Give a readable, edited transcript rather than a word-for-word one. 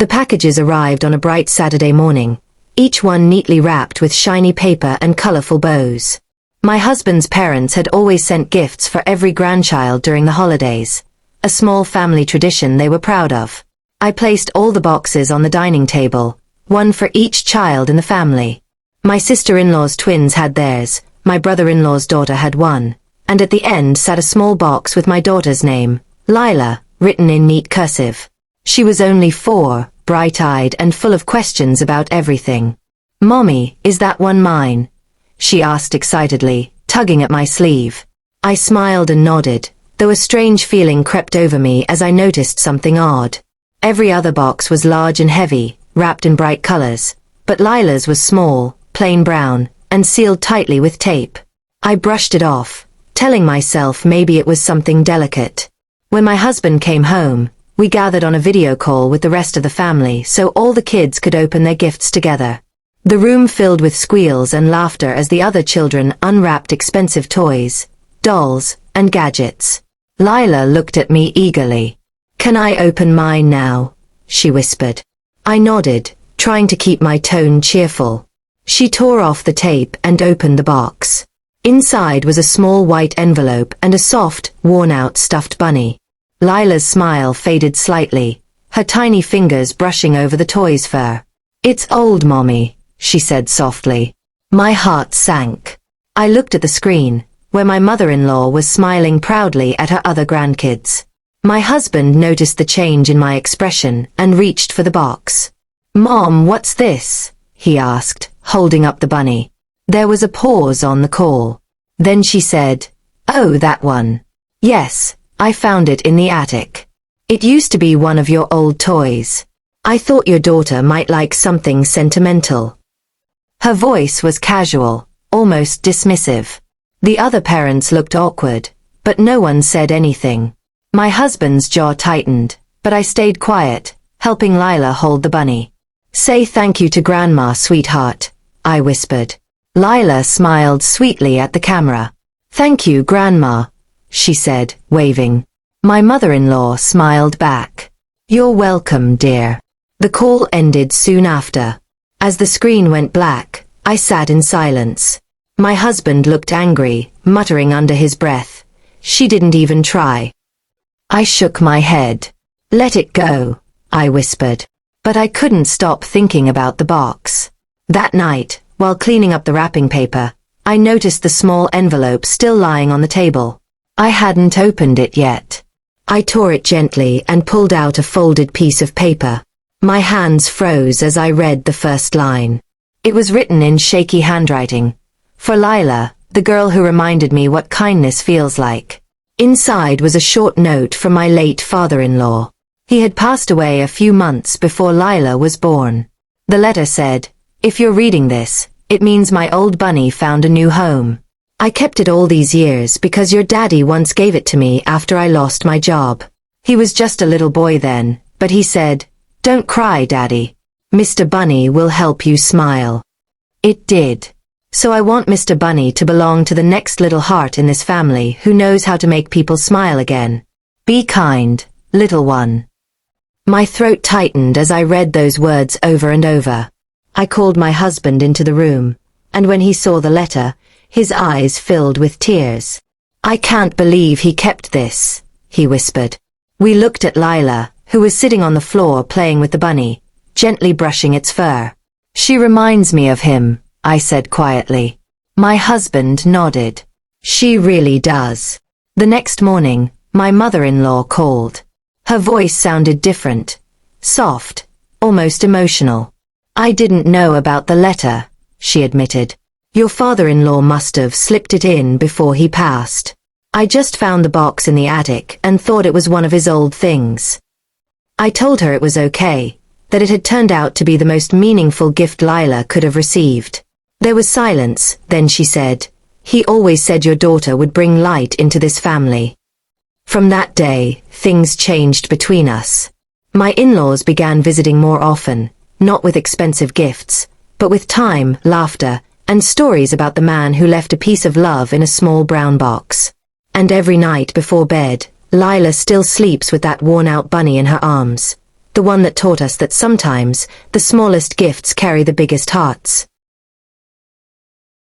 The packages arrived on a bright Saturday morning, each one neatly wrapped with shiny paper and colorful bows. My husband's parents had always sent gifts for every grandchild during the holidays, a small family tradition they were proud of. I placed all the boxes on the dining table, one for each child in the family. My sister-in-law's twins had theirs, my brother-in-law's daughter had one, and at the end sat a small box with my daughter's name, Lila, written in neat cursive. She was only 4, bright-eyed and full of questions about everything. "Mommy, is that one mine?" she asked excitedly, tugging at my sleeve. I smiled and nodded, though a strange feeling crept over me as I noticed something odd. Every other box was large and heavy, wrapped in bright colors, but Lila's was small, plain brown, and sealed tightly with tape. I brushed it off, telling myself maybe it was something delicate. When my husband came home, we gathered on a video call with the rest of the family so all the kids could open their gifts together. The room filled with squeals and laughter as the other children unwrapped expensive toys, dolls, and gadgets. Lila looked at me eagerly. "Can I open mine now?" she whispered. I nodded, trying to keep my tone cheerful. She tore off the tape and opened the box. Inside was a small white envelope and a soft, worn-out stuffed bunny. Lila's smile faded slightly, her tiny fingers brushing over the toy's fur. "It's old, Mommy," she said softly. My heart sank. I looked at the screen, where my mother-in-law was smiling proudly at her other grandkids. My husband noticed the change in my expression and reached for the box. "Mom, what's this?" he asked, holding up the bunny. There was a pause on the call. Then she said, "Oh, that one. Yes, I found it in the attic. It used to be one of your old toys. I thought your daughter might like something sentimental." Her voice was casual, almost dismissive. The other parents looked awkward, but no one said anything. My husband's jaw tightened, but I stayed quiet, helping Lila hold the bunny. "Say thank you to Grandma, sweetheart," I whispered. Lila smiled sweetly at the camera. "Thank you, Grandma," she said, waving. My mother-in-law smiled back. "You're welcome, dear." The call ended soon after. As the screen went black, I sat in silence. My husband looked angry, muttering under his breath, "She didn't even try." I shook my head. "Let it go," I whispered. But I couldn't stop thinking about the box. That night, while cleaning up the wrapping paper, I noticed the small envelope still lying on the table. I hadn't opened it yet. I tore it gently and pulled out a folded piece of paper. My hands froze as I read the first line. It was written in shaky handwriting. For Lila, the girl who reminded me what kindness feels like. Inside was a short note from my late father-in-law. He had passed away a few months before Lila was born. The letter said, "If you're reading this, it means my old bunny found a new home. I kept it all these years because your daddy once gave it to me after I lost my job. He was just a little boy then, but he said, 'Don't cry, Daddy. Mr. Bunny will help you smile.' It did. So I want Mr. Bunny to belong to the next little heart in this family who knows how to make people smile again. Be kind, little one." My throat tightened as I read those words over and over. I called my husband into the room, and when he saw the letter, his eyes filled with tears. "I can't believe he kept this," he whispered. We looked at Lila, who was sitting on the floor playing with the bunny, gently brushing its fur. "She reminds me of him," I said quietly. My husband nodded. "She really does." The next morning, my mother-in-law called. Her voice sounded different, soft, almost emotional. "I didn't know about the letter," she admitted. "Your father-in-law must have slipped it in before he passed. I just found the box in the attic and thought it was one of his old things." I told her it was okay, that it had turned out to be the most meaningful gift Lila could have received. There was silence, then she said, "He always said your daughter would bring light into this family." From that day, things changed between us. My in-laws began visiting more often, not with expensive gifts, but with time, laughter, and stories about the man who left a piece of love in a small brown box. And every night before bed, Lila still sleeps with that worn-out bunny in her arms, the one that taught us that sometimes the smallest gifts carry the biggest hearts.